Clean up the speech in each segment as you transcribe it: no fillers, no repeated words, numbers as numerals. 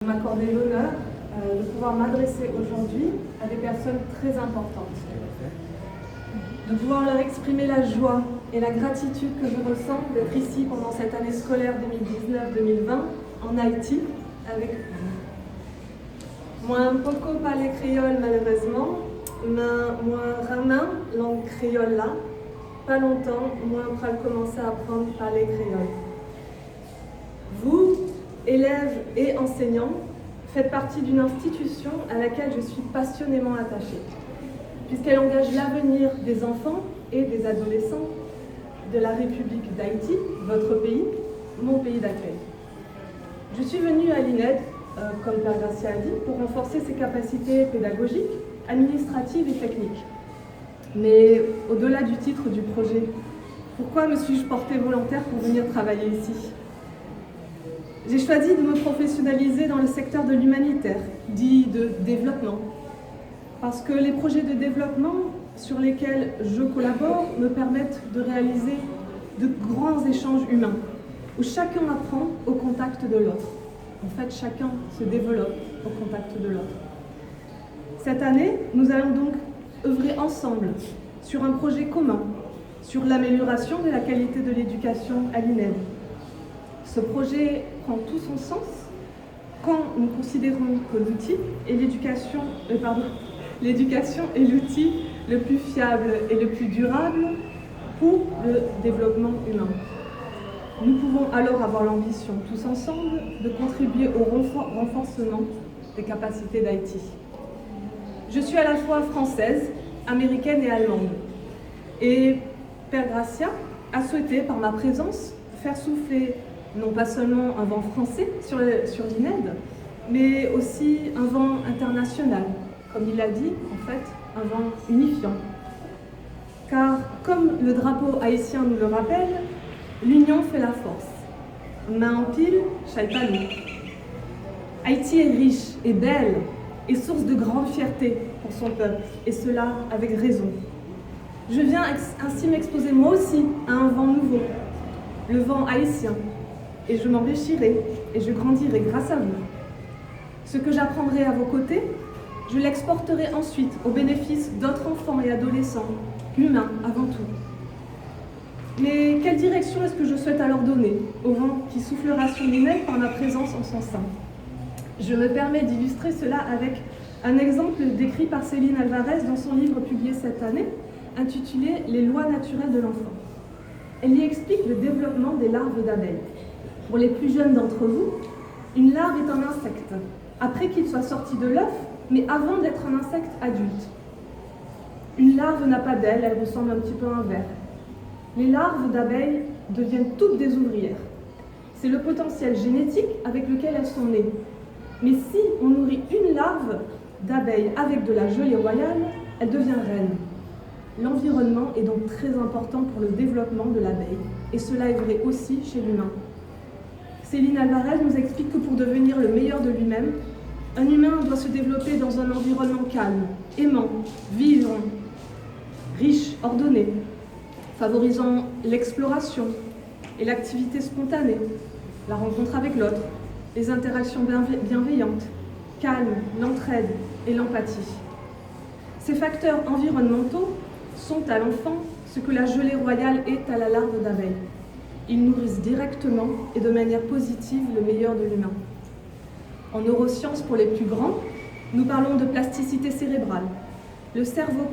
m'accorder l'honneur de pouvoir m'adresser aujourd'hui à des personnes très importantes. De pouvoir leur exprimer la joie et la gratitude que je ressens d'être ici pendant cette année scolaire 2019-2020 en Haïti avec vous. Moi, un poco parler créole malheureusement, mais moi, ramin langue créole là, pas longtemps, moi, on va commencer à apprendre à parler créole. Vous, élèves et enseignants, faites partie d'une institution à laquelle je suis passionnément attachée, puisqu'elle engage l'avenir des enfants et des adolescents de la République d'Haïti, votre pays, mon pays d'accueil. Je suis venue à l'INED, comme Père Gracia a dit, pour renforcer ses capacités pédagogiques, administratives et techniques. Mais au-delà du titre du projet, pourquoi me suis-je portée volontaire pour venir travailler ici ? J'ai choisi de me professionnaliser dans le secteur de l'humanitaire, dit de développement, parce que les projets de développement sur lesquels je collabore me permettent de réaliser de grands échanges humains, où chacun apprend au contact de l'autre. En fait, chacun se développe au contact de l'autre. Cette année, nous allons donc œuvrer ensemble sur un projet commun, sur l'amélioration de la qualité de l'éducation à l'INED. Ce projet prend tout son sens quand nous considérons que l'outil et l'éducation est l'outil le plus fiable et le plus durable pour le développement humain. Nous pouvons alors avoir l'ambition, tous ensemble, de contribuer au renforcement des capacités d'Haïti. Je suis à la fois française, américaine et allemande. Et Père Gracia a souhaité, par ma présence, faire souffler non pas seulement un vent français sur l'INED, mais aussi un vent international, comme il l'a dit, en fait, un vent unifiant. Car, comme le drapeau haïtien nous le rappelle, l'union fait la force. Main en pile, chaïpanou. Haïti est riche et belle et source de grande fierté pour son peuple, et cela avec raison. Je viens ainsi m'exposer moi aussi à un vent nouveau, le vent haïtien, et je m'enrichirai et je grandirai grâce à vous. Ce que j'apprendrai à vos côtés, je l'exporterai ensuite au bénéfice d'autres enfants et adolescents, humains avant tout. Mais quelle direction est-ce que je souhaite alors donner au vent qui soufflera sur l'INED par ma présence en son sein ? Je me permets d'illustrer cela avec un exemple décrit par Céline Alvarez dans son livre publié cette année, intitulé « Les lois naturelles de l'enfant ». Elle y explique le développement des larves d'abeilles. Pour les plus jeunes d'entre vous, une larve est un insecte, après qu'il soit sorti de l'œuf, mais avant d'être un insecte adulte. Une larve n'a pas d'aile, elle ressemble un petit peu à un ver. Les larves d'abeilles deviennent toutes des ouvrières. C'est le potentiel génétique avec lequel elles sont nées. Mais si on nourrit une larve d'abeille avec de la gelée royale, elle devient reine. L'environnement est donc très important pour le développement de l'abeille, et cela est vrai aussi chez l'humain. Céline Alvarez nous explique que pour devenir le meilleur de lui-même, un humain doit se développer dans un environnement calme, aimant, vivant, riche, ordonné, favorisant l'exploration et l'activité spontanée, la rencontre avec l'autre, les interactions bienveillantes, calme, l'entraide et l'empathie. Ces facteurs environnementaux sont à l'enfant ce que la gelée royale est à la larve d'abeille. Ils nourrissent directement et de manière positive le meilleur de l'humain. En neurosciences pour les plus grands, nous parlons de plasticité cérébrale. Le cerveau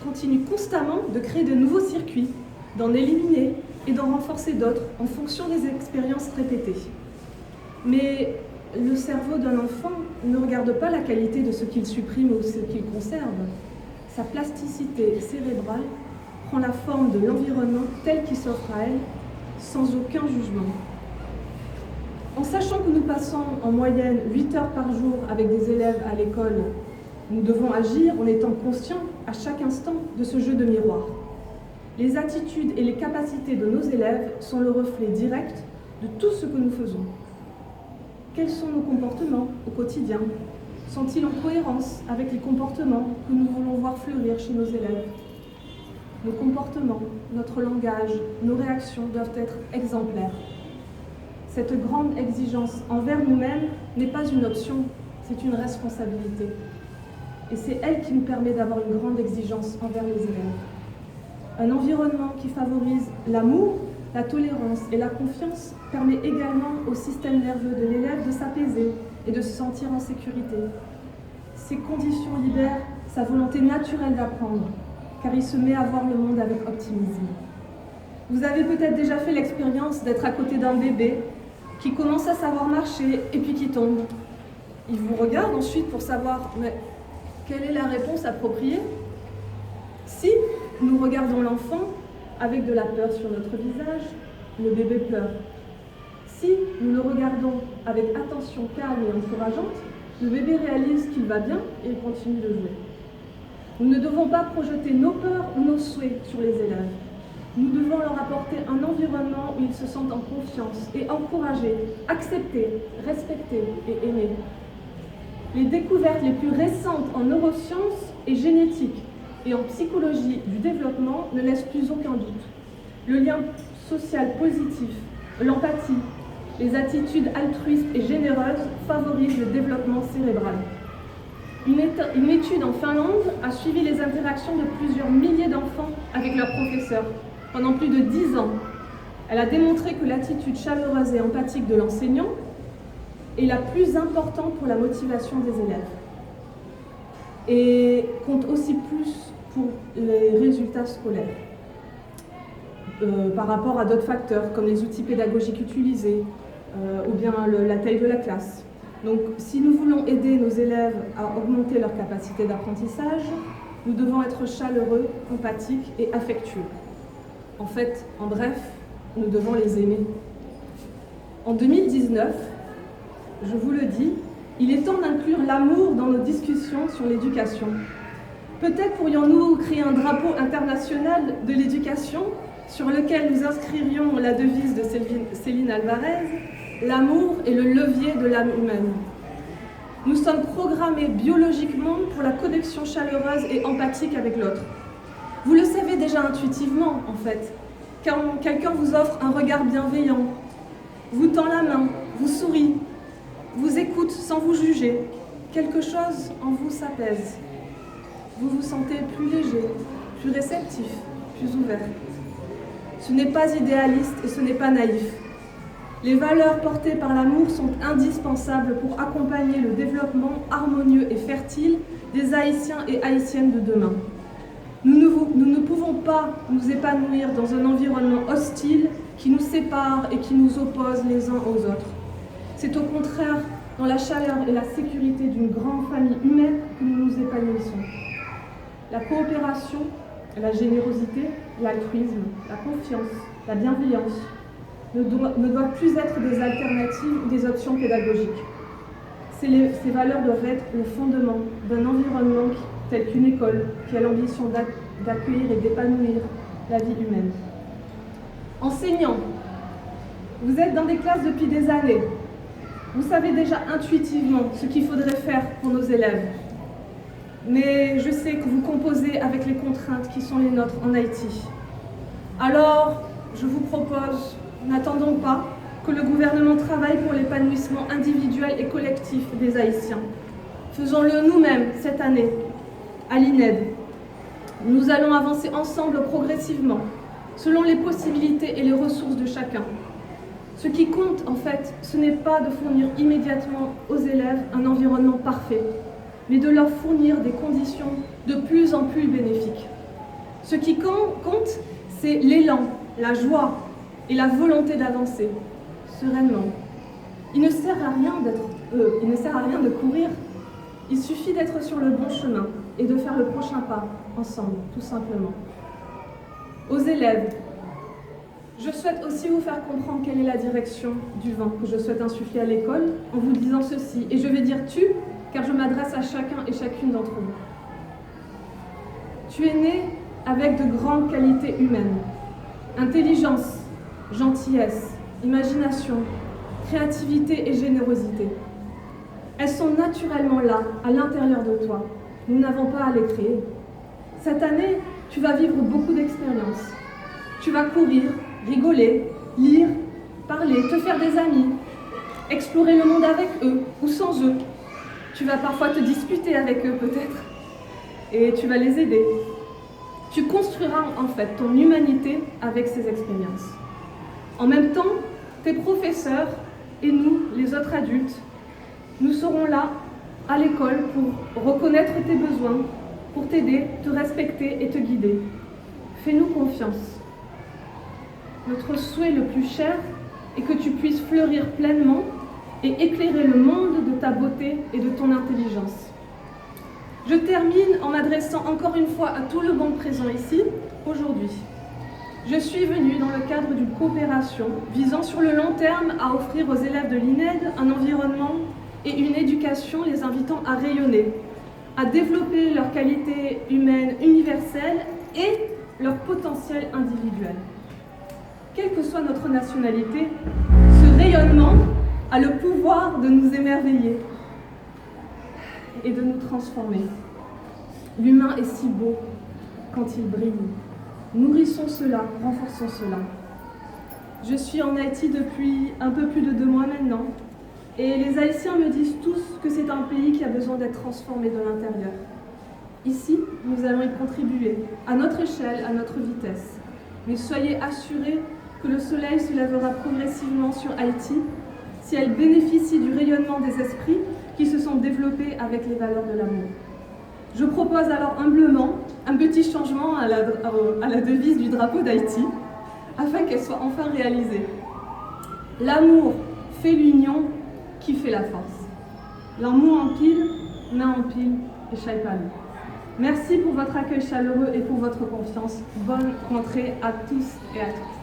continue constamment de créer de nouveaux circuits, d'en éliminer et d'en renforcer d'autres en fonction des expériences répétées. Mais le cerveau d'un enfant ne regarde pas la qualité de ce qu'il supprime ou ce qu'il conserve. Sa plasticité cérébrale prend la forme de l'environnement tel qu'il s'offre à elle, sans aucun jugement. En sachant que nous passons en moyenne 8 heures par jour avec des élèves à l'école, nous devons agir en étant conscients à chaque instant de ce jeu de miroir. Les attitudes et les capacités de nos élèves sont le reflet direct de tout ce que nous faisons. Quels sont nos comportements au quotidien ? Sont-ils en cohérence avec les comportements que nous voulons voir fleurir chez nos élèves ? Nos comportements, notre langage, nos réactions doivent être exemplaires. cette grande exigence envers nous-mêmes n'est pas une option, c'est une responsabilité. Et c'est elle qui nous permet d'avoir une grande exigence envers les élèves. Un environnement qui favorise l'amour, la tolérance et la confiance permet également au système nerveux de l'élève de s'apaiser et de se sentir en sécurité. Ces conditions libèrent sa volonté naturelle d'apprendre, car il se met à voir le monde avec optimisme. Vous avez peut-être déjà fait l'expérience d'être à côté d'un bébé qui commence à savoir marcher et puis qui tombe. Il vous regarde ensuite pour savoir mais quelle est la réponse appropriée. Si nous regardons l'enfant avec de la peur sur notre visage, le bébé pleure. Si nous le regardons avec attention calme et encourageante, le bébé réalise qu'il va bien et il continue de jouer. Nous ne devons pas projeter nos peurs ou nos souhaits sur les élèves. Nous devons leur apporter un environnement où ils se sentent en confiance et encouragés, acceptés, respectés et aimés. Les découvertes les plus récentes en neurosciences et génétique et en psychologie du développement ne laissent plus aucun doute. Le lien social positif, l'empathie, les attitudes altruistes et généreuses favorisent le développement cérébral. Une étude en Finlande a suivi les interactions de plusieurs milliers d'enfants avec leurs professeurs pendant plus de 10 ans. Elle a démontré que l'attitude chaleureuse et empathique de l'enseignant est la plus importante pour la motivation des élèves et compte aussi plus pour les résultats scolaires par rapport à d'autres facteurs comme les outils pédagogiques utilisés ou bien la taille de la classe. Donc, si nous voulons aider nos élèves à augmenter leur capacité d'apprentissage, nous devons être chaleureux, empathiques et affectueux. En fait, en bref, nous devons les aimer. En 2019, je vous le dis, il est temps d'inclure l'amour dans nos discussions sur l'éducation. Peut-être pourrions-nous créer un drapeau international de l'éducation sur lequel nous inscririons la devise de Céline Alvarez. L'amour est le levier de l'âme humaine. Nous sommes programmés biologiquement pour la connexion chaleureuse et empathique avec l'autre. Vous le savez déjà intuitivement, en fait. Quand quelqu'un vous offre un regard bienveillant, vous tend la main, vous sourit, vous écoute sans vous juger, quelque chose en vous s'apaise. Vous vous sentez plus léger, plus réceptif, plus ouvert. Ce n'est pas idéaliste et ce n'est pas naïf. Les valeurs portées par l'amour sont indispensables pour accompagner le développement harmonieux et fertile des Haïtiens et Haïtiennes de demain. Nous ne pouvons pas nous épanouir dans un environnement hostile qui nous sépare et qui nous oppose les uns aux autres. C'est au contraire dans la chaleur et la sécurité d'une grande famille humaine que nous nous épanouissons. La coopération, la générosité, l'altruisme, la confiance, la bienveillance ne doivent plus être des alternatives ou des options pédagogiques. Ces valeurs doivent être le fondement d'un environnement tel qu'une école qui a l'ambition d'accueillir et d'épanouir la vie humaine. Enseignants, vous êtes dans des classes depuis des années. Vous savez déjà intuitivement ce qu'il faudrait faire pour nos élèves. Mais je sais que vous composez avec les contraintes qui sont les nôtres en Haïti. Alors, je vous propose, n'attendons pas que le gouvernement travaille pour l'épanouissement individuel et collectif des Haïtiens. Faisons-le nous-mêmes cette année, à l'INED. Nous allons avancer ensemble progressivement, selon les possibilités et les ressources de chacun. Ce qui compte, en fait, ce n'est pas de fournir immédiatement aux élèves un environnement parfait, mais de leur fournir des conditions de plus en plus bénéfiques. Ce qui compte, c'est l'élan, la joie et la volonté d'avancer sereinement. Il ne sert à rien de courir, il suffit d'être sur le bon chemin et de faire le prochain pas ensemble, tout simplement. Aux élèves, je souhaite aussi vous faire comprendre quelle est la direction du vent que je souhaite insuffler à l'école en vous disant ceci, et je vais dire tu, car je m'adresse à chacun et chacune d'entre vous. Tu es né avec de grandes qualités humaines, intelligence, gentillesse, imagination, créativité et générosité. Elles sont naturellement là, à l'intérieur de toi. Nous n'avons pas à les créer. Cette année, tu vas vivre beaucoup d'expériences. Tu vas courir, rigoler, lire, parler, te faire des amis, explorer le monde avec eux ou sans eux. Tu vas parfois te disputer avec eux peut-être et tu vas les aider. Tu construiras en fait ton humanité avec ces expériences. En même temps, tes professeurs et nous, les autres adultes, nous serons là à l'école pour reconnaître tes besoins, pour t'aider, te respecter et te guider. Fais-nous confiance. Notre souhait le plus cher est que tu puisses fleurir pleinement et éclairer le monde de ta beauté et de ton intelligence. Je termine en m'adressant encore une fois à tout le banc présent ici, aujourd'hui. Je suis venue dans le cadre d'une coopération visant sur le long terme à offrir aux élèves de l'INED un environnement et une éducation les invitant à rayonner, à développer leur qualité humaine universelle et leur potentiel individuel. Quelle que soit notre nationalité, ce rayonnement a le pouvoir de nous émerveiller et de nous transformer. L'humain est si beau quand il brille. Nourrissons cela, renforçons cela. Je suis en Haïti depuis un peu plus de 2 mois maintenant, et les Haïtiens me disent tous que c'est un pays qui a besoin d'être transformé de l'intérieur. Ici, nous allons y contribuer, à notre échelle, à notre vitesse. Mais soyez assurés que le soleil se lèvera progressivement sur Haïti si elle bénéficie du rayonnement des esprits qui se sont développés avec les valeurs de l'amour. Je propose alors humblement un petit changement à la devise du drapeau d'Haïti, afin qu'elle soit enfin réalisée. L'amour fait l'union qui fait la force. L'amour en pile, main en pile et chaipalou. Merci pour votre accueil chaleureux et pour votre confiance. Bonne rentrée à tous et à toutes.